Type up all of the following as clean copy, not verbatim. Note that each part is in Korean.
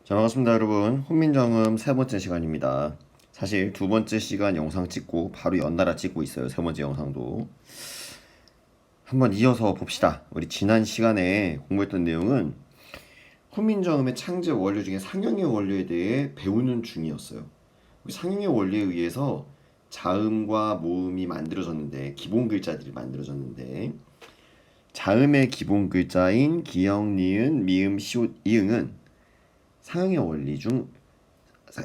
자, 반갑습니다, 여러분. 훈민정음 세 번째 시간입니다. 사실 두 번째 시간 영상 찍고 바로 연달아 찍고 있어요. 세 번째 영상도. 한번 이어서 봅시다. 우리 지난 시간에 공부했던 내용은 훈민정음의 창제 원리 중에 상형의 원리에 대해 배우는 중이었어요. 상형의 원리에 의해서 자음과 모음이 만들어졌는데, 기본 글자들이 만들어졌는데, 자음의 기본 글자인 기역, 니은, 미음, 시옷, 이응은 상형의 원리 중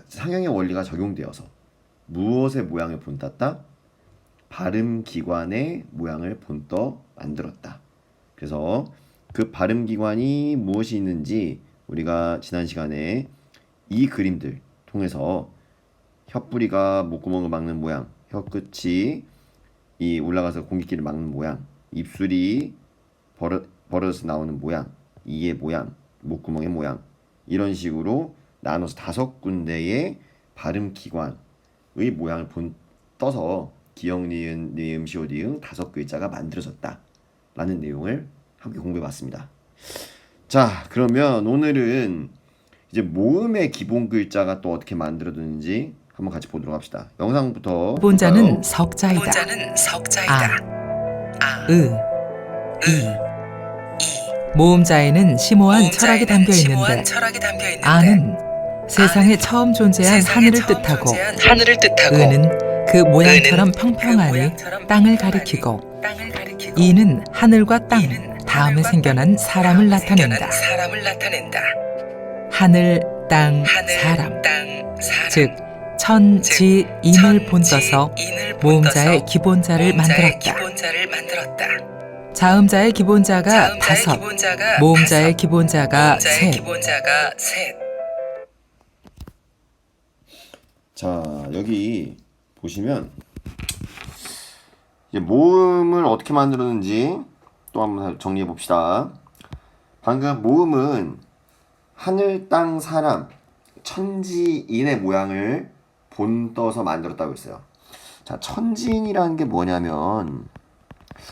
상형의 원리가 적용되어서 무엇의 모양을 본땄다? 발음 기관의 모양을 본떠 만들었다. 그래서 그 발음 기관이 무엇이 있는지 우리가 지난 시간에 이 그림들 통해서 혀뿌리가 목구멍을 막는 모양, 혀끝이 이 올라가서 공기길을 막는 모양, 입술이 벌어져서 나오는 모양, 이의 모양, 목구멍의 모양, 이런 식으로 나눠서 5군데의 발음 기관의 모양을 떠서 기역, 니은, 니음, 시옷, 이응 5글자가 만들어졌다 라는 내용을 함께 공부해봤습니다. 자, 그러면 오늘은 이제 모음의 기본 글자가 또 어떻게 만들어졌는지 한번 같이 보도록 합시다. 영상부터 기본자는 볼까요? 석자이다. 으, 이. 모음자에는 심오한 철학이 담겨 있는데 아는 세상에 처음 존재한 하늘을 뜻하고 의는 그 모양처럼 평평하니 땅을 가리키고 이는 하늘과 땅 다음에 생겨난 사람을 나타낸다. 하늘, 땅, 사람 즉 천지 인을 본떠서 모음자의 기본자를 만들었다. 자음자의 기본자가 5, 모음자의 기본자가 3. 자, 여기 보시면 이제 모음을 어떻게 만들었는지 또 한번 정리해 봅시다. 방금 모음은 하늘, 땅, 사람, 천지인의 모양을 본떠서 만들었다고 했어요. 자, 천지인이라는 게 뭐냐면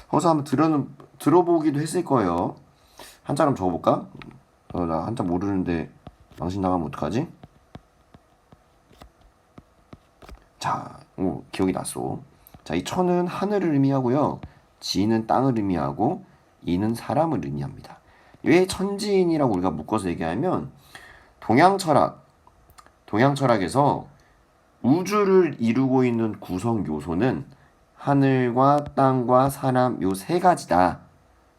어서 한번 들어보기도 했을 거예요. 한자로 한번 적어볼까? 나 한자 모르는데 망신 나가면 어떡하지? 자, 기억이 났어. 자, 이 천은 하늘을 의미하고요. 지는 땅을 의미하고 이는 사람을 의미합니다. 왜 천지인이라고 우리가 묶어서 얘기하면 동양철학에서 우주를 이루고 있는 구성 요소는 하늘과 땅과 사람 요 3가지다.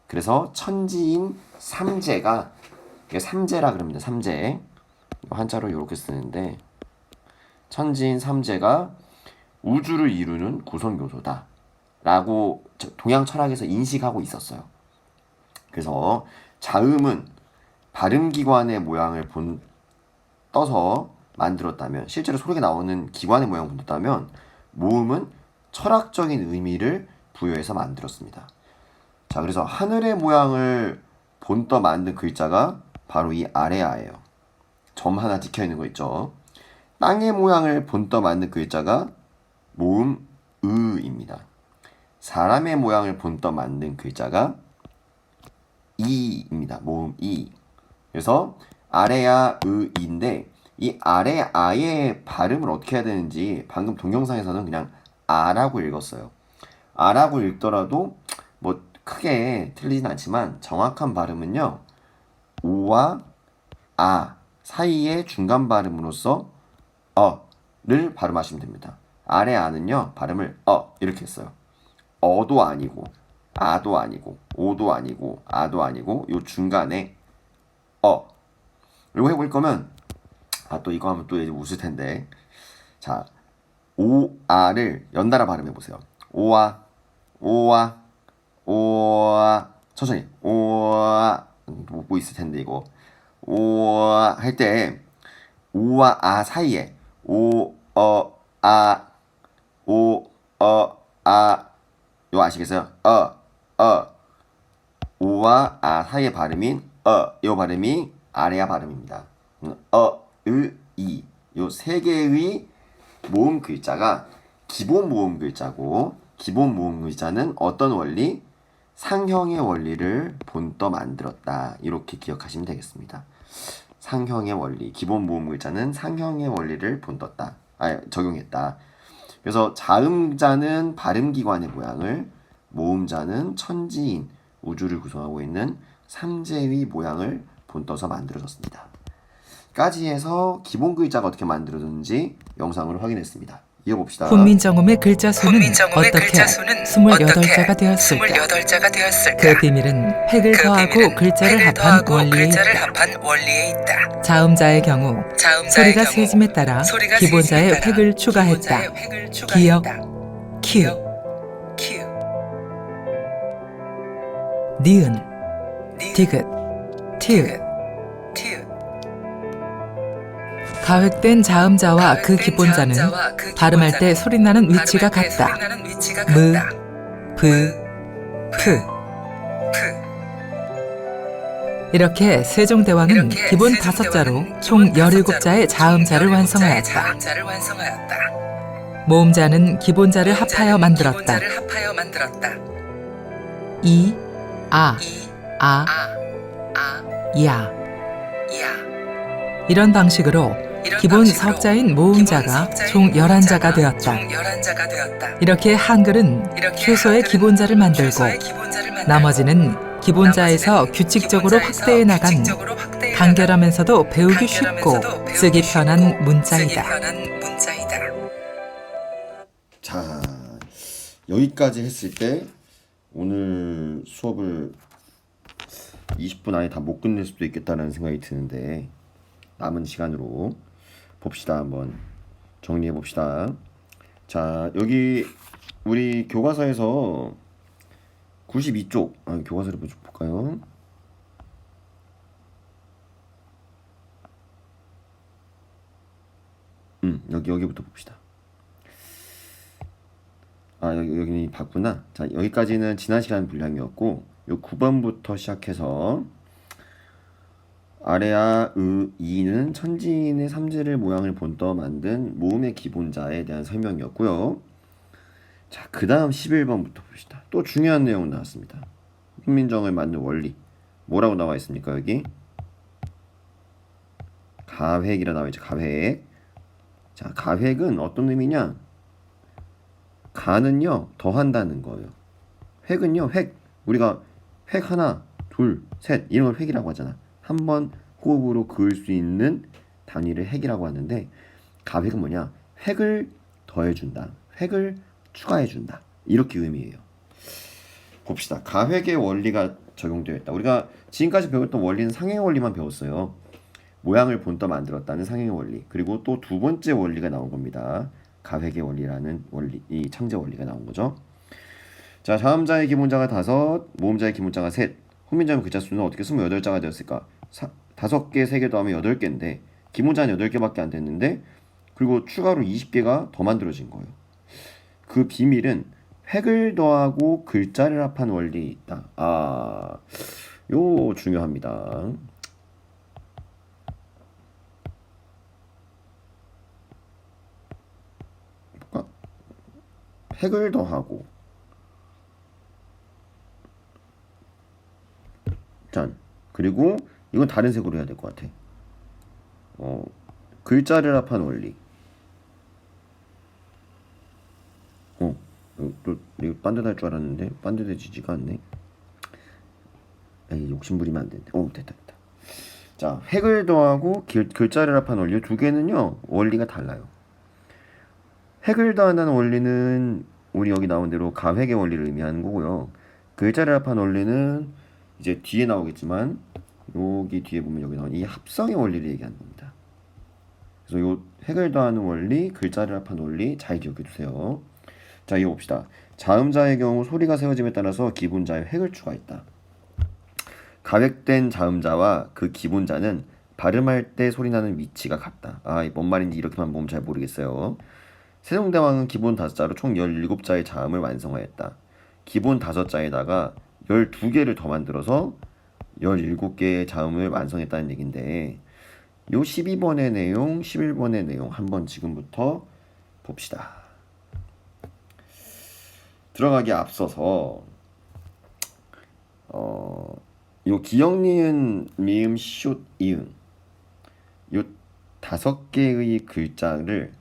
그래서 천지인 삼재가, 이게 삼재라 그럽니다. 삼재. 한자로 이렇게 쓰는데 천지인 삼재가 우주를 이루는 구성 요소다 라고 동양 철학에서 인식하고 있었어요. 그래서 자음은 발음기관의 모양을 떠서 만들었다면, 실제로 소리가 나오는 기관의 모양을 본떴다면, 모음은 철학적인 의미를 부여해서 만들었습니다. 자, 그래서 하늘의 모양을 본떠 만든 글자가 바로 이 아래아예요. 점 하나 찍혀 있는 거 있죠. 땅의 모양을 본떠 만든 글자가 모음 으입니다. 사람의 모양을 본떠 만든 글자가 이입니다. 모음 이. 그래서 아래아 으인데 이 아래아의 발음을 어떻게 해야 되는지 방금 동영상에서는 그냥 아라고 읽었어요. 아라고 읽더라도 뭐 크게 틀리진 않지만 정확한 발음은요, 오와 아 사이의 중간 발음으로서 어를 발음하시면 됩니다. 아래 아는요, 발음을 이렇게 했어요. 어도 아니고 아도 아니고 오도 아니고 아도 아니고 요 중간에 이거 해볼 거면 또 이거 하면 또 이제 웃을 텐데, 자, 오아를 연달아 발음해 보세요. 오아 오아 오아, 천천히 오아, 못 있을 텐데 이거 오아 할 때 오와 아 사이에 오어아 오어아 요 아시겠어요? 오와 아 사이의 발음인 요 발음이 아래아 발음입니다. 이 요 3개의 모음 글자가 기본 모음 글자고, 기본 모음 글자는 어떤 원리? 상형의 원리를 본떠 만들었다. 이렇게 기억하시면 되겠습니다. 상형의 원리, 기본 모음 글자는 상형의 원리를 본떴다. 적용했다. 그래서 자음자는 발음기관의 모양을, 모음자는 천지인, 우주를 구성하고 있는 삼재의 모양을 본떠서 만들어졌습니다. 까지 해서 기본 글자가 어떻게 만들어졌는지 영상으로 확인했습니다. 이어봅시다. 훈민정음의 글자 수는 어떻게 28자가 되었을까? 그 비밀은 획을 더하고 글자를 합한 원리에 있다. 자음자의 경우 소리가 세짐에 따라 기본자의 획을 추가했다. 기역, 키읔, 니은, 디귿, 티읕. 가획된 자음자와 그 기본자는 발음할 때 소리나는 위치가 같다. 무, 브, 프. 이렇게 세종대왕은 기본 5자로 총 17자의 자음자를 완성하였다. 모음자는 기본자를 합하여 만들었다. 이, 아, 야. 이런 방식으로 기본 석자인 모음자가 총 11자가 되었다. 이렇게 한글은 최소의 기본자를 만들고 나머지는 기본자에서 규칙적으로 확대해 나간 간결하면서도 배우기 쉽고 쓰기 편한 문자이다. 자, 여기까지 했을 때 오늘 수업을 20분 안에 다 못 끝낼 수도 있겠다는 생각이 드는데 남은 시간으로 봅시다. 한번 정리해 봅시다. 자, 여기 우리 교과서에서 92쪽 교과서를 볼까요? 여기부터 봅시다. 여기 봤구나. 자, 여기까지는 지난 시간 분량이었고 요 9번부터 시작해서 아래아, 이는 천지인의 삼재를 모양을 본떠 만든 모음의 기본자에 대한 설명이었고요. 자, 그 다음 11번부터 봅시다. 또 중요한 내용 나왔습니다. 훈민정음을 만든 원리. 뭐라고 나와 있습니까? 여기 가획이라 나와 있죠. 가획. 자, 가획은 어떤 의미냐? 가는요 더한다는 거예요. 획은요 획. 우리가 획 하나, 둘, 셋 이런 걸 획이라고 하잖아. 한 번 호흡으로 그을 수 있는 단위를 획이라고 하는데 가획은 뭐냐? 획을 더해준다. 획을 추가해준다. 이렇게 의미해요. 봅시다. 가획의 원리가 적용되어 있다. 우리가 지금까지 배웠던 원리는 상행의 원리만 배웠어요. 모양을 본떠 만들었다는 상행의 원리. 그리고 또 두 번째 원리가 나온 겁니다. 가획의 원리라는 원리, 이 창제 원리가 나온 거죠. 자, 자음자의 기본자가 5, 모음자의 기본자가 3. 훈민정음 글자 수는 어떻게 28자가 되었을까? 5개, 3개 더하면 8개인데 기본자는 8개밖에 안 됐는데 그리고 추가로 20개가 더 만들어진 거예요. 그 비밀은 획을 더하고 글자를 합한 원리에 있다. 요 중요합니다. 획을 더하고 짠. 그리고 이건 다른 색으로 해야 될 것 같아. 글자를 합한 원리. 이거 반듯할 줄 알았는데 반듯해지지가 않네. 욕심 부리면 안 되는데. 됐다. 자, 획을 더하고 글자를 합한 원리 두 개는요 원리가 달라요. 획을 더한다는 원리는 우리 여기 나온 대로 가획의 원리를 의미하는 거고요. 글자를 합한 원리는 이제 뒤에 나오겠지만 여기 뒤에 보면 여기 나온 이 합성의 원리를 얘기하는 겁니다. 그래서 요 획을 더하는 원리, 글자를 합한 원리 잘 기억해 두세요. 자, 이거 봅시다. 자음자의 경우 소리가 세워짐에 따라서 기본자의 획을 추가했다. 가획된 자음자와 그 기본자는 발음할 때 소리나는 위치가 같다. 뭔 말인지 이렇게만 보면 잘 모르겠어요. 세종대왕은 기본 5자로 총 17자의 자음을 완성하였다. 기본 5자에다가 12개를 더 만들어서 17개의 자음을 완성했다는 얘긴데 요 12번의 내용, 11번의 내용 한번 지금부터 봅시다. 들어가기 앞서서 요 기역, 니은, 미음, 슛, 이응 요 5개의 글자를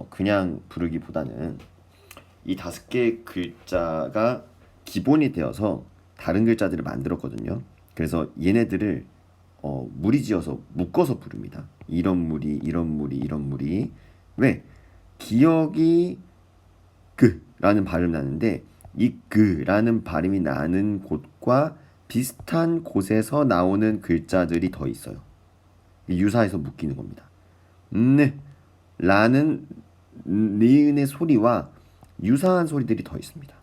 그냥 부르기보다는 이 5개의 글자가 기본이 되어서 다른 글자들을 만들었거든요. 그래서 얘네들을 무리지어서 묶어서 부릅니다. 이런 무리, 이런 무리, 이런 무리. 왜? 기억이 그라는 발음 나는데 이 그라는 발음이 나는 곳과 비슷한 곳에서 나오는 글자들이 더 있어요. 유사해서 묶이는 겁니다. 네, 라는 니은의 소리와 유사한 소리들이 더 있습니다.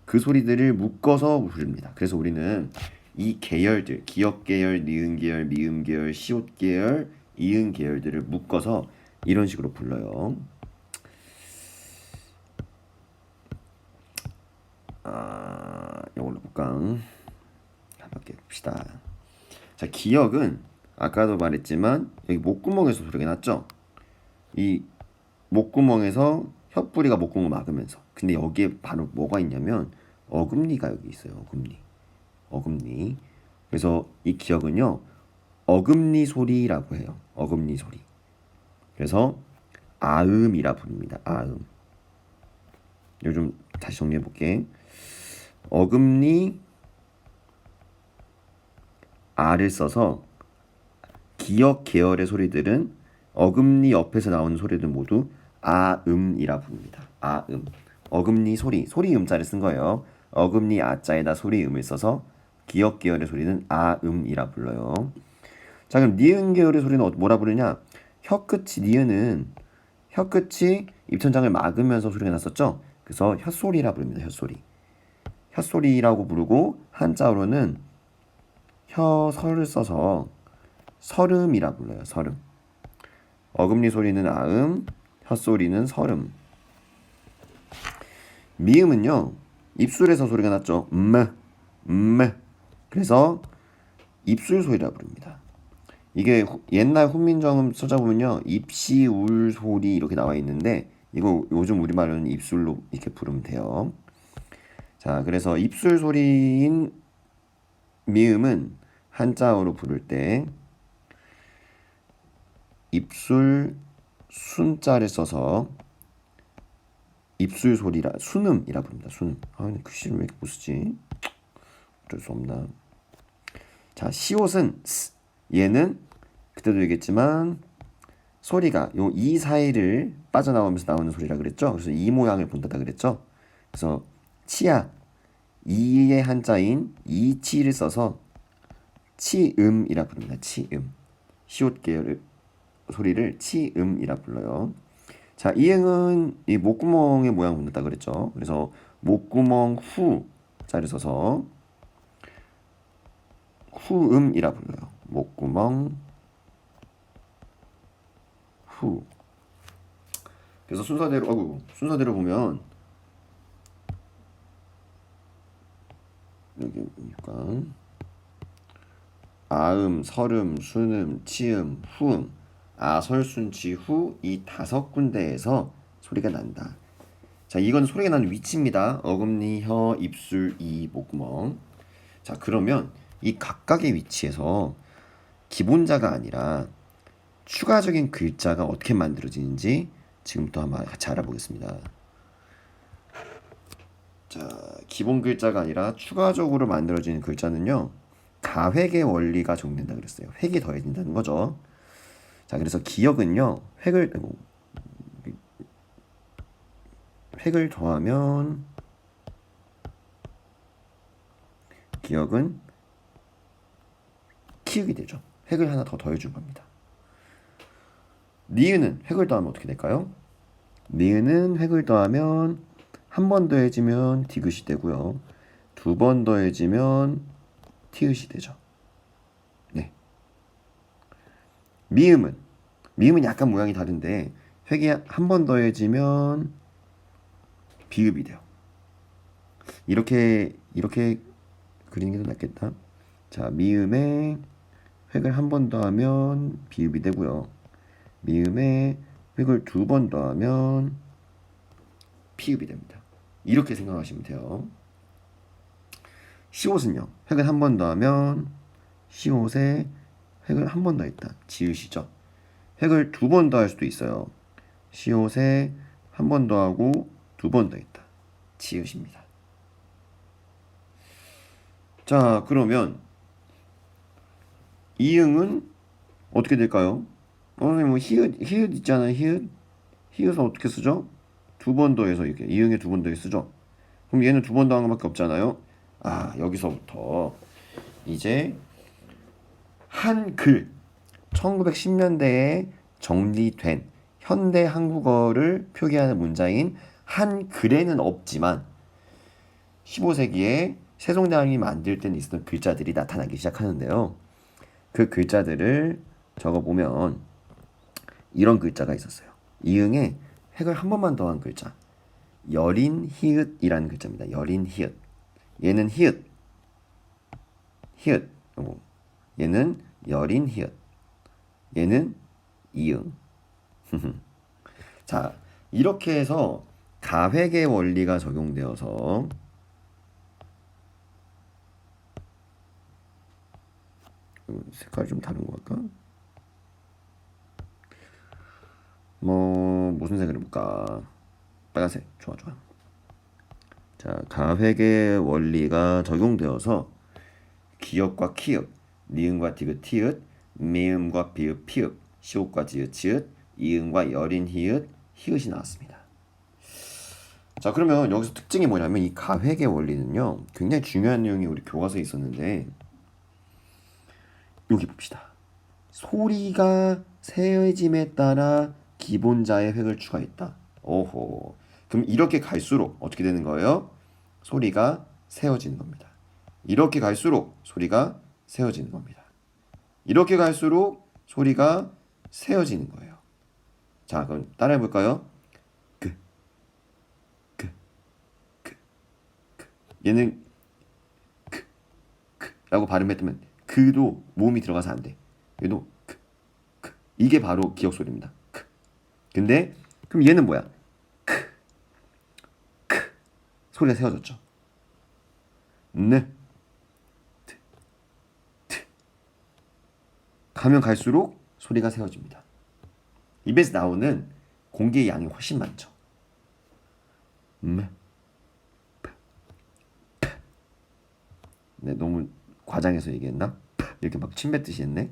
그 소리들을 묶어서 부릅니다. 그래서 우리는 이 계열들, 기역 계열, 니은 계열, 미음 계열, 시옷 계열, 이응 계열들을 묶어서 이런 식으로 불러요. 이걸로 볼까? 한번 봅시다. 자, 기역은 아까도 말했지만 여기 목구멍에서 소리가 났죠? 이 목구멍에서 혀뿌리가 목구멍을 막으면서. 근데 여기에 바로 뭐가 있냐면 어금니가 여기 있어요. 어금니. 어금니. 그래서 이 기역은요. 어금니 소리라고 해요. 어금니 소리. 그래서 아음이라 부릅니다. 아음. 요즘 다시 정리해 볼게. 어금니 아를 써서 기역 계열의 소리들은 어금니 옆에서 나오는 소리들 모두 아음이라 부릅니다. 아음. 어금니 소리, 소리 음자를 쓴 거예요. 어금니 아자에다 소리 음을 써서 기역 계열의 소리는 아음이라 불러요. 자, 그럼 니은 계열의 소리는 뭐라 부르냐? 혀끝이 니은은 혀끝이 입천장을 막으면서 소리가 났었죠. 그래서 혀소리라 부릅니다. 혀소리. 혀소리라고 부르고 한자어로는 혀설을 써서 설음이라 불러요. 설음. 어금니 소리는 아음, 혀소리는 설음. 미음은요. 입술에서 소리가 났죠. 그래서 입술 소리라 부릅니다. 이게 옛날 훈민정음 찾아보면요. 입시 울 소리 이렇게 나와 있는데 이거 요즘 우리말로는 입술로 이렇게 부르면 돼요. 자, 그래서 입술 소리인 미음은 한자어로 부를 때 입술 순자를 써서 입술 소리라 순음이라 부릅니다. 순음. 글씨를 왜 이렇게 못 쓰지? 어쩔 수 없나. 자, 시옷은 얘는 그때도 얘기했지만 소리가 요 이 사이를 빠져나오면서 나오는 소리라 그랬죠. 그래서 이 모양을 본다다 그랬죠. 그래서 치아 이의 한자인 이치를 써서 치음이라 부릅니다. 치음. 시옷 계열 소리를 치음이라 불러요. 자, 이응은 이 목구멍의 모양 본다 그랬죠. 그래서 목구멍 후 자를 써서 후음이라 불러요. 목구멍 후. 그래서 순서대로 보면 여기 보니까 아음, 설음, 순음, 치음, 후음, 아설순치 후 이 5군데에서 소리가 난다. 자, 이건 소리가 나는 위치입니다. 어금니, 혀, 입술, 이, 목구멍. 자, 그러면 이 각각의 위치에서 기본자가 아니라 추가적인 글자가 어떻게 만들어지는지 지금부터 한번 같이 알아보겠습니다. 자, 기본 글자가 아니라 추가적으로 만들어지는 글자는요. 가획의 원리가 적용된다 그랬어요. 획이 더해진다는 거죠. 자, 그래서 기역은요. 획을 더하면 기역은 키읔이 되죠. 획을 하나 더 더해준 겁니다. 니은은 획을 더하면 어떻게 될까요? 니은은 획을 더하면 한 번 더해지면 디귿이 되고요. 2번 더해지면 티읕이 되죠. 네. 미음은 약간 모양이 다른데 획이 한 번 더해지면 비읍이 돼요. 이렇게 그리는 게 더 낫겠다. 자, 미음에 획을 한 번 더하면 비읍이 되고요. 미음에 획을 2번 더하면 피읍이 됩니다. 이렇게 생각하시면 돼요. 시옷은요. 획을 한 번 더하면 시옷에 획을 한 번 더 했다. 지읒이죠. 획을 두 번 더 할 수도 있어요. 시옷에 한 번 더 하고 두 번 더 했다. 지읒입니다. 자, 그러면 이응은 어떻게 될까요? 선생님 뭐 히읗 있잖아요. 히읗은 어떻게 쓰죠? 두 번 더 해서 이렇게 이응에 두 번 더 쓰죠. 그럼 얘는 두 번 더 한 것밖에 없잖아요. 아, 여기서부터 이제 한글 1910년대에 정리된 현대 한국어를 표기하는 문자인 한글에는 없지만 15세기에 세종대왕이 만들 때 있었던 글자들이 나타나기 시작하는데요. 그 글자들을 적어보면 이런 글자가 있었어요. 이응에 획을 한 번만 더한 글자. 여린 히읗이라는 글자입니다. 여린 히읗. 얘는 히읗. 히읗. 얘는 여린 히읗. 얘는 이응. 자, 이렇게 해서 가획의 원리가 적용되어서 색깔이 좀 다른 것 같까? 무슨 색을 해볼까? 빨간색. 좋아. 자, 가획의 원리가 적용되어서 기역과 키읔, 니은과 디귿 티읕, 미음과 비읍 피읍, 시옷과 지읒 치읓, 이응과 여린 히읗, 히읗이 나왔습니다. 자, 그러면 여기서 특징이 뭐냐면 이 가획의 원리는요, 굉장히 중요한 내용이 우리 교과서에 있었는데 여기 봅시다. 소리가 세어짐에 따라 기본자의 획을 추가했다. 오호. 그럼 이렇게 갈수록 어떻게 되는 거예요? 소리가 세어지는 겁니다. 이렇게 갈수록 소리가 세어지는 겁니다. 이렇게 갈수록 소리가 세어지는 거예요. 자, 그럼 따라해 볼까요? 그. 얘는 라고 발음했다면 그도 모음이 들어가서 안 돼. 얘도 이게 바로 기역 소리입니다. 근데 그럼 얘는 뭐야? 소리가 세워졌죠. 네. 가면 갈수록 소리가 세워집니다. 입에서 나오는 공기의 양이 훨씬 많죠. 네, 너무 과장해서 얘기했나? 이렇게 막 침 뱉듯이 했네.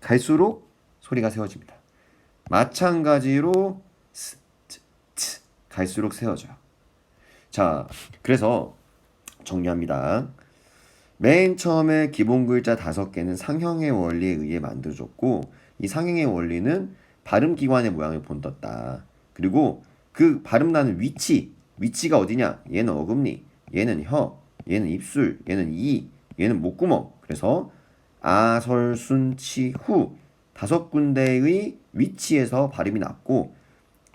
갈수록 소리가 세워집니다. 마찬가지로 갈수록 세워져요. 자, 그래서 정리합니다. 맨 처음에 기본 글자 5개는 상형의 원리에 의해 만들어졌고 이 상형의 원리는 발음 기관의 모양을 본떴다. 그리고 그 발음 나는 위치가 어디냐? 얘는 어금니, 얘는 혀, 얘는 입술, 얘는 이, 얘는 목구멍. 그래서 아, 설, 순, 치, 후 5군데의 위치에서 발음이 났고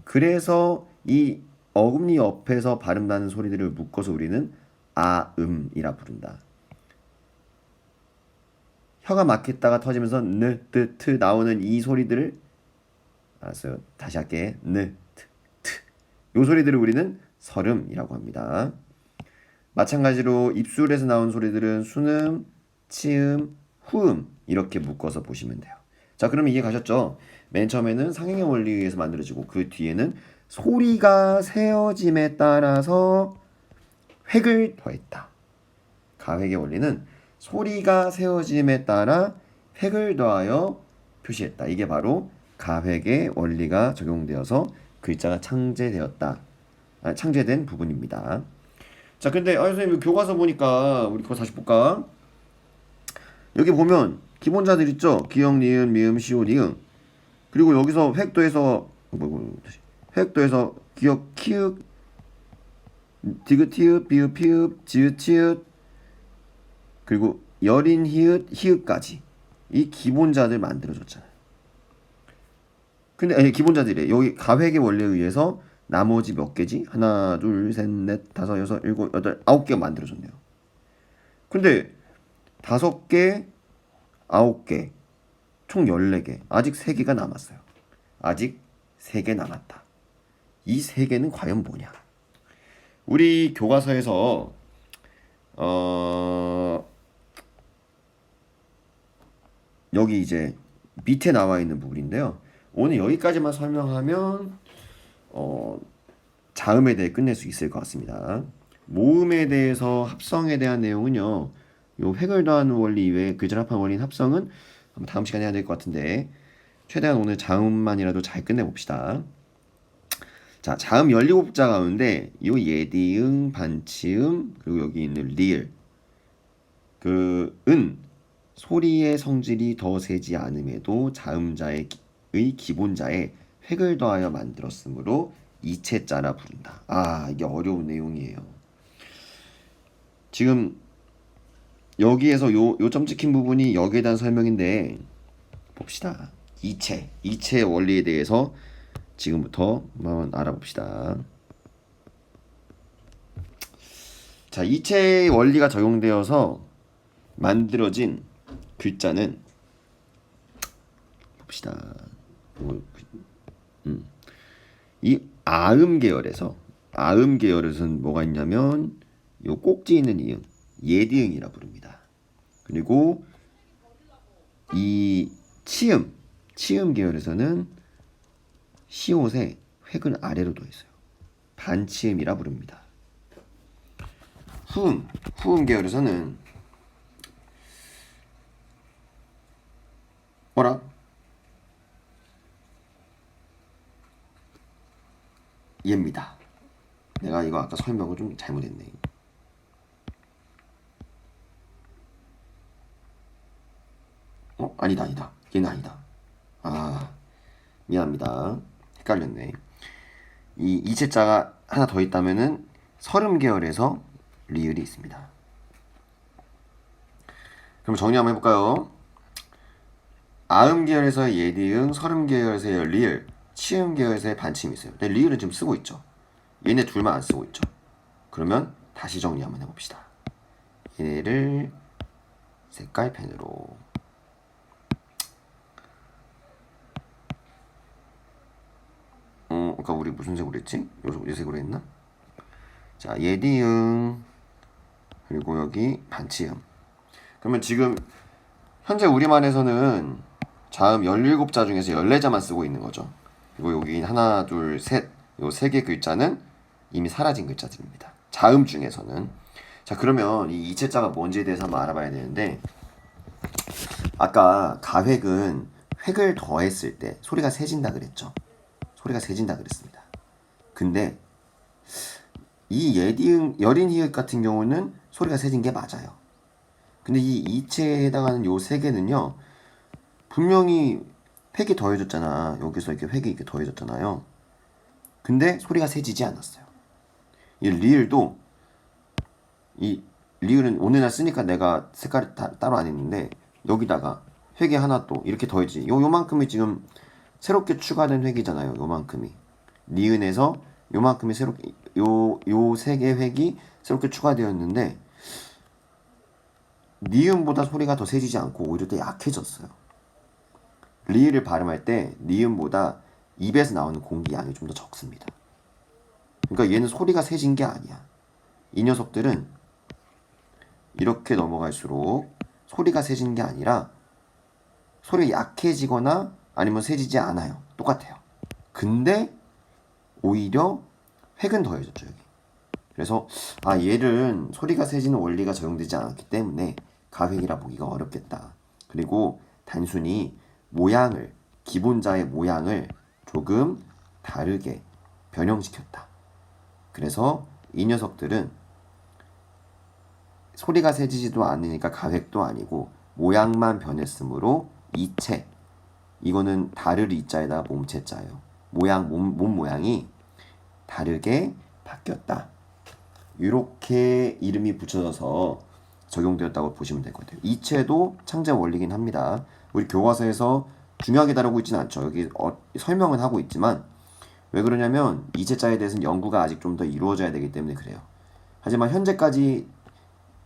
그래서 이 어금니 옆에서 발음 나는 소리들을 묶어서 우리는 아음이라 부른다. 혀가 막혔다가 터지면서 느, 뜨, 트 나오는 이 소리들을 알았어요. 다시 할게. 느, 트, 트. 요 소리들을 우리는 설음이라고 합니다. 마찬가지로 입술에서 나온 소리들은 순음, 치음, 후음 이렇게 묶어서 보시면 돼요. 자, 그러면 이해 가셨죠? 맨 처음에는 상형의 원리에 의해서 만들어지고 그 뒤에는 소리가 세어짐에 따라서 획을 더했다. 가획의 원리는 소리가 세어짐에 따라 획을 더하여 표시했다. 이게 바로 가획의 원리가 적용되어서 글자가 창제된 부분입니다. 자, 근데 선생님 교과서 보니까 우리 그거 다시 볼까? 여기 보면 기본자들 있죠? 기역, 니은, 미음, 시옷, 이응. 그리고 여기서 획도해서 기역, 키읔, 디귿, 티읕, 비읍, 피읍, 지읒, 치읓, 그리고 여린, 히읗, 히읗까지 이 기본자들 만들어줬잖아요. 근데 기본자들이래. 여기 가획의 원리에 의해서 나머지 몇 개지? 하나, 둘, 셋, 넷, 다섯, 여섯, 일곱, 여덟, 9개가 만들어졌네요. 근데 5개, 9개, 총 14개. 아직 3개가 남았어요. 아직 3개 남았다. 이 3개는 과연 뭐냐? 우리 교과서에서 여기 이제 밑에 나와 있는 부분인데요. 오늘 여기까지만 설명하면 자음에 대해 끝낼 수 있을 것 같습니다. 모음에 대해서 합성에 대한 내용은요. 요 획을 더하는 원리 이외에 글자를 합한 원리인 합성은 다음 시간에 해야 될 것 같은데 최대한 오늘 자음만이라도 잘 끝내봅시다. 자, 자음 17자 가운데 요 예디응, 반치음, 그리고 여기 있는 리을 은 소리의 성질이 더 세지 않음에도 자음자의 기본자에 획을 더하여 만들었으므로 이체자라 부른다. 아, 이게 어려운 내용이에요. 지금 여기에서 요 점 찍힌 부분이 여기에 대한 설명인데 봅시다. 이체의 원리에 대해서 지금부터 한번 알아봅시다. 자, 이체의 원리가 적용되어서 만들어진 글자는 봅시다. 이 아음 계열에서는 뭐가 있냐면 요 꼭지 있는 이응, 예디응이라 부릅니다. 그리고 이 치음 계열에서는 시옷에 획은 아래로 둬 있어요. 반치음이라 부릅니다. 후음 계열에서는 뭐라? 얘입니다. 내가 이거 아까 설명을 좀 잘못했네. 아니다. 얘는 아니다. 아, 미안합니다. 헷갈렸네. 이 이체자가 하나 더 있다면은 설음 계열에서 리을이 있습니다. 그럼 정리 한번 해볼까요? 아음 계열에서의 예디응, 설음 계열에서의 리을, 치음 계열에서의 반침이 있어요. 근데 리을은 지금 쓰고 있죠. 얘네 둘만 안 쓰고 있죠. 그러면 다시 정리 한번 해봅시다. 얘네를 색깔 펜으로 아까 우리 무슨 색으로 했지? 요 색으로 했나? 자, 예디응 그리고 여기 반치음. 그러면 지금 현재 우리말에서는 자음 17자 중에서 14자만 쓰고 있는 거죠. 그리고 여기 하나, 둘, 셋, 요 세 개 글자는 이미 사라진 글자들입니다. 자음 중에서는. 자, 그러면 이 이체자가 뭔지에 대해서 한번 알아봐야 되는데 아까 가획은 획을 더했을 때 소리가 세진다 그랬죠. 소리가 세진다 그랬습니다. 근데 이 예디응, 여린 히읗 같은 경우는 소리가 세진 게 맞아요. 근데 이 이체에 해당하는 요 세 개는요. 분명히 획이 더해졌잖아. 여기서 이렇게 획이 이렇게 더해졌잖아요. 근데 소리가 세지지 않았어요. 이 리을도 이 리을은 오늘날 쓰니까 내가 색깔을 따로 안 했는데 여기다가 획이 하나 또 이렇게 더해지. 요만큼이 지금 새롭게 추가된 획이잖아요. 요만큼이. 니은에서 요만큼이 새롭게 요 세 개 획이 새롭게 추가되었는데 니은보다 소리가 더 세지지 않고 오히려 더 약해졌어요. 리을을 발음할 때 니은보다 입에서 나오는 공기 양이 좀 더 적습니다. 그러니까 얘는 소리가 세진 게 아니야. 이 녀석들은 이렇게 넘어갈수록 소리가 세진 게 아니라 소리가 약해지거나 아니면 세지지 않아요. 똑같아요. 근데 오히려 획은 더해졌죠. 여기. 그래서 얘는 소리가 세지는 원리가 적용되지 않았기 때문에 가획이라 보기가 어렵겠다. 그리고 단순히 모양을 기본자의 모양을 조금 다르게 변형시켰다. 그래서 이 녀석들은 소리가 세지지도 않으니까 가획도 아니고 모양만 변했으므로 이체. 이거는 다를 이자에다 몸체자예요. 몸 모양이 다르게 바뀌었다. 이렇게 이름이 붙여져서 적용되었다고 보시면 될 것 같아요. 이체도 창제 원리긴 합니다. 우리 교과서에서 중요하게 다루고 있지는 않죠. 여기 설명은 하고 있지만 왜 그러냐면 이체자에 대해서는 연구가 아직 좀 더 이루어져야 되기 때문에 그래요. 하지만 현재까지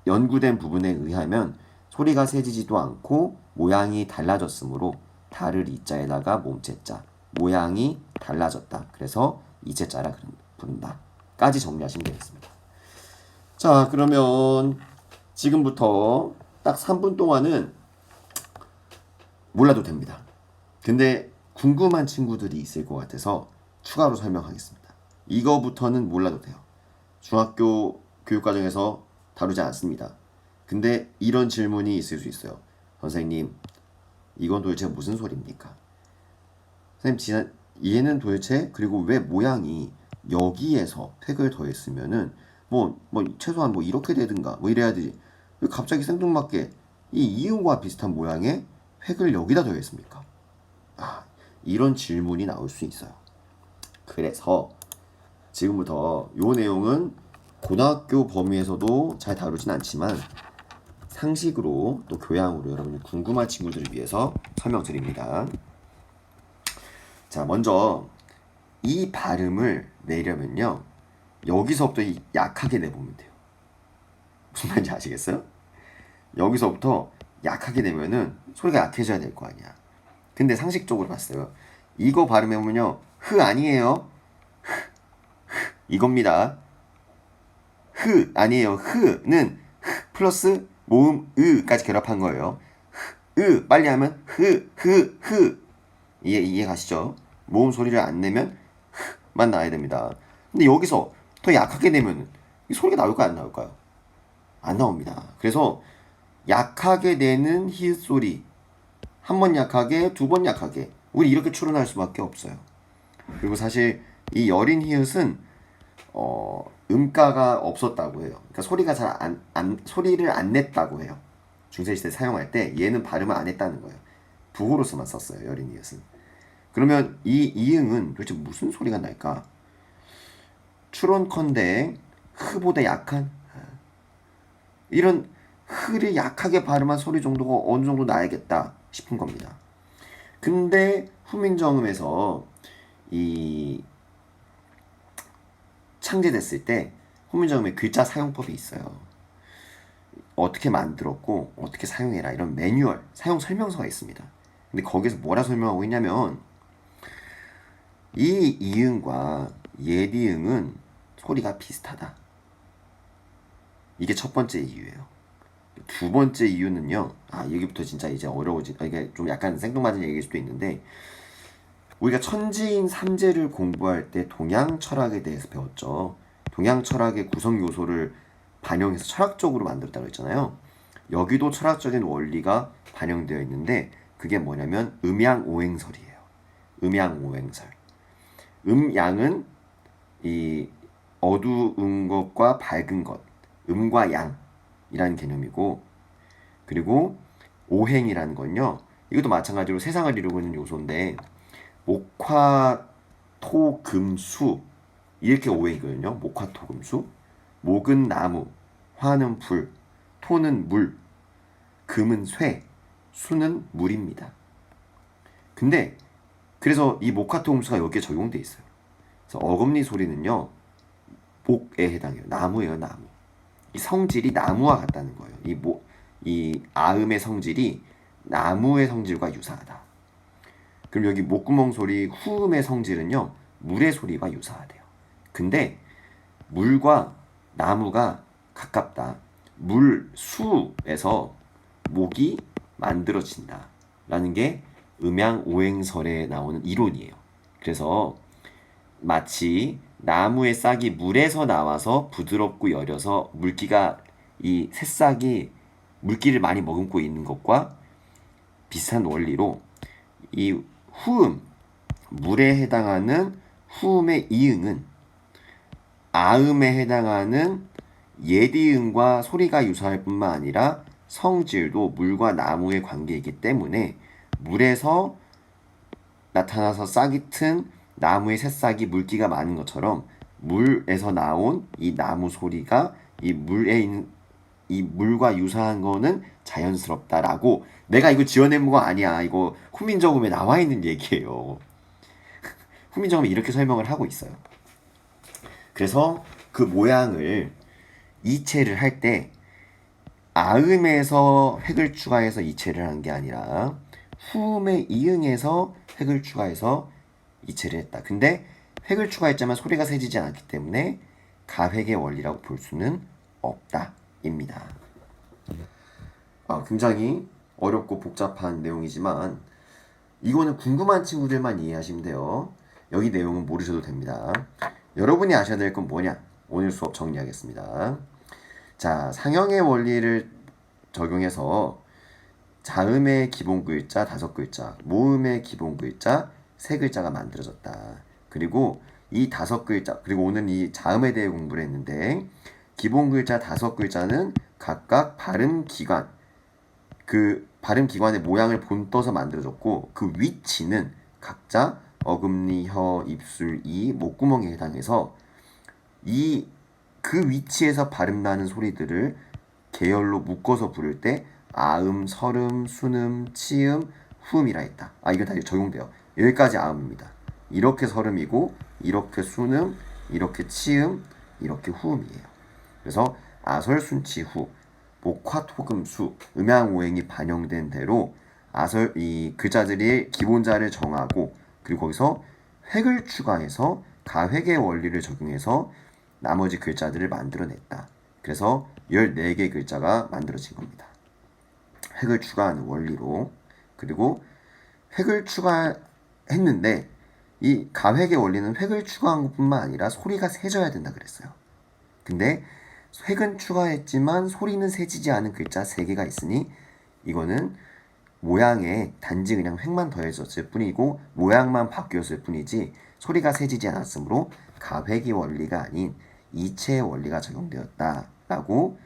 연구된 부분에 의하면 소리가 세지지도 않고 모양이 달라졌으므로 다를 이자에다가 몸체자. 모양이 달라졌다. 그래서 이체자라 부른다. 까지 정리하시면 되겠습니다. 자, 그러면 지금부터 딱 3분 동안은 몰라도 됩니다. 근데 궁금한 친구들이 있을 것 같아서 추가로 설명하겠습니다. 이거부터는 몰라도 돼요. 중학교 교육과정에서 다루지 않습니다. 근데 이런 질문이 있을 수 있어요. 선생님, 이건 도대체 무슨 소리입니까? 선생님, 얘는 도대체 그리고 왜 모양이 여기에서 획을 더했으면은 최소한 이렇게 되든가 이래야 되지. 왜 갑자기 생뚱맞게 이 이응과 비슷한 모양의 획을 여기다 더했습니까? 이런 질문이 나올 수 있어요. 그래서 지금부터 요 내용은 고등학교 범위에서도 잘 다루진 않지만 상식으로 또 교양으로 여러분이 궁금한 친구들을 위해서 설명드립니다. 자, 먼저 이 발음을 내려면요, 여기서부터 약하게 내보면 돼요. 무슨 말인지 아시겠어요? 여기서부터 약하게 내면은 소리가 약해져야 될 거 아니야. 근데 상식적으로 봤어요. 이거 발음해보면요, 흐 아니에요. 이겁니다. 흐 아니에요. 흐는 흐 플러스 모음 으까지 결합한 거예요. 으 빨리 하면 흐 이해 가시죠? 모음 소리를 안 내면 흐만 나야 됩니다. 근데 여기서 더 약하게 내면 이 소리가 나올까요, 안 나올까요? 안 나옵니다. 그래서 약하게 내는 히읗 소리, 한 번 약하게, 두 번 약하게, 우리 이렇게 추론할 수밖에 없어요. 그리고 사실 이 여린 히읗은 음가가 없었다고 해요. 그러니까 소리가 소리를 안 냈다고 해요. 중세시대 사용할 때 얘는 발음을 안 했다는 거예요. 부호로서만 썼어요, 여린 이엇은. 그러면 이 이응은 도대체 무슨 소리가 날까? 추론컨대 흐보다 약한 이런 흐를 약하게 발음한 소리 정도가 어느 정도 나야겠다 싶은 겁니다. 근데 후민정음에서 이 창제됐을 때 후민정음의 글자 사용법이 있어요. 어떻게 만들었고 어떻게 사용해라 이런 매뉴얼, 사용 설명서가 있습니다. 근데 거기서 뭐라 설명하고 있냐면 이 이응과 예디응은 소리가 비슷하다. 이게 첫 번째 이유예요. 두 번째 이유는요. 여기부터 진짜 이제 이게 좀 약간 생뚱맞은 얘기일 수도 있는데 우리가 천지인 삼재를 공부할 때 동양 철학에 대해서 배웠죠. 동양 철학의 구성 요소를 반영해서 철학적으로 만들었다고 했잖아요. 여기도 철학적인 원리가 반영되어 있는데 그게 뭐냐면 음양오행설이에요. 음양오행설. 음양은 이 어두운 것과 밝은 것, 음과 양이라는 개념이고, 그리고 오행이라는 건요, 이것도 마찬가지로 세상을 이루고 있는 요소인데 목화, 토, 금, 수 이렇게 오행이거든요. 목화, 토, 금, 수. 목은 나무, 화는 불, 토는 물, 금은 쇠, 수는 물입니다. 근데 그래서 이 목화, 토, 금, 수가 여기에 적용돼 있어요. 그래서 어금니 소리는요, 목에 해당해요. 나무예요, 나무. 이 성질이 나무와 같다는 거예요. 이 아음의 성질이 나무의 성질과 유사하다. 그럼 여기 목구멍 소리 후음의 성질은요, 물의 소리와 유사하대요. 근데 물과 나무가 가깝다. 물, 수에서 목이 만들어진다. 라는 게 음양오행설에 나오는 이론이에요. 그래서 마치 나무의 싹이 물에서 나와서 부드럽고 여려서 이 새싹이 물기를 많이 머금고 있는 것과 비슷한 원리로 이 후음, 물에 해당하는 후음의 이응은 아음에 해당하는 예디응과 소리가 유사할 뿐만 아니라 성질도 물과 나무의 관계이기 때문에 물에서 나타나서 싹이 튼 나무의 새싹이 물기가 많은 것처럼 물에서 나온 이 나무 소리가 이 물과 유사한 거는 자연스럽다라고, 내가 이거 지어낸 거 아니야. 이거 후민정음에 나와 있는 얘기예요. 후민정음이 이렇게 설명을 하고 있어요. 그래서 그 모양을 이체를 할 때 아음에서 획을 추가해서 이체를 한 게 아니라 후음의 이응에서 획을 추가해서 이체를 했다. 근데 획을 추가했지만 소리가 세지지 않았기 때문에 가획의 원리라고 볼 수는 없다 입니다. 굉장히 어렵고 복잡한 내용이지만 이거는 궁금한 친구들만 이해하시면 돼요. 여기 내용은 모르셔도 됩니다. 여러분이 아셔야 될 건 뭐냐? 오늘 수업 정리하겠습니다. 자, 상형의 원리를 적용해서 자음의 기본 글자 5글자, 모음의 기본 글자 3글자가 만들어졌다. 그리고 이 5글자, 그리고 오늘 이 자음에 대해 공부를 했는데 기본 글자 5글자는 각각 발음 기관, 그 발음 기관의 모양을 본떠서 만들어졌고 그 위치는 각자 어금니, 혀, 입술, 이, 목구멍에 해당해서 그 위치에서 발음 나는 소리들을 계열로 묶어서 부를 때 아음, 설음, 순음, 치음, 후음이라 했다. 이거 다 적용돼요. 여기까지 아음입니다. 이렇게 설음이고 이렇게 순음, 이렇게 치음, 이렇게 후음이에요. 그래서 아설순치후, 목화토금수, 음양오행이 반영된 대로 이 글자들의 기본자를 정하고 그리고 거기서 획을 추가해서 가획의 원리를 적용해서 나머지 글자들을 만들어냈다. 그래서 14개 글자가 만들어진 겁니다. 획을 추가하는 원리로. 그리고 획을 추가했는데 이 가획의 원리는 획을 추가한 것뿐만 아니라 소리가 세져야 된다 그랬어요. 근데 획은 추가했지만 소리는 세지지 않은 글자 3개가 있으니 이거는 모양에 단지 그냥 획만 더해졌을 뿐이고 모양만 바뀌었을 뿐이지 소리가 세지지 않았으므로 가획의 원리가 아닌 이체의 원리가 적용되었다라고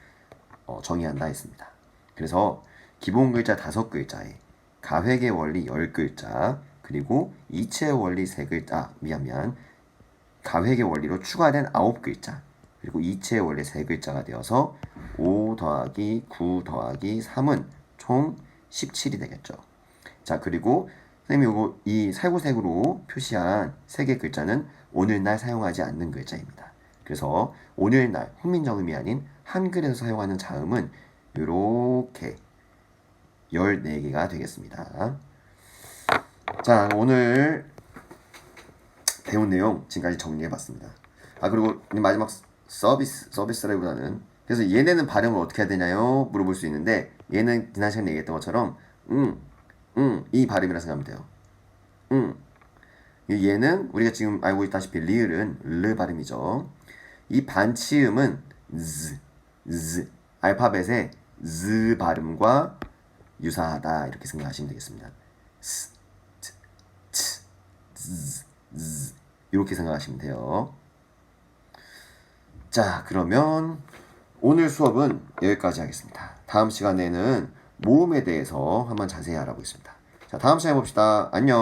정의한다 했습니다. 그래서 기본 글자 5글자에 가획의 원리 10글자 그리고 이체의 원리 3글자 가획의 원리로 추가된 9글자 그리고 이체의 원리 3글자가 되어서 5 더하기 9 더하기 3은 총 17이 되겠죠. 자, 그리고 선생님이 요거 이 살구색으로 표시한 3개 글자는 오늘날 사용하지 않는 글자입니다. 그래서 오늘날 훈민정음이 아닌 한글에서 사용하는 자음은 이렇게 14개가 되겠습니다. 자, 오늘 배운 내용 지금까지 정리해봤습니다. 그리고 마지막 서비스라기보다는 그래서 얘네는 발음을 어떻게 해야 되냐요? 물어볼 수 있는데 얘는 지난 시간에 얘기했던 것처럼 이 발음이라 생각하면 돼요. 얘는 우리가 지금 알고 있다시피 리을은 르 발음이죠. 이 반치음은 z 알파벳의 z 발음과 유사하다 이렇게 생각하시면 되겠습니다. s, t, ts, z, z 이렇게 생각하시면 돼요. 자, 그러면 오늘 수업은 여기까지 하겠습니다. 다음 시간에는 모음에 대해서 한번 자세히 알아보겠습니다. 자, 다음 시간에 봅시다. 안녕.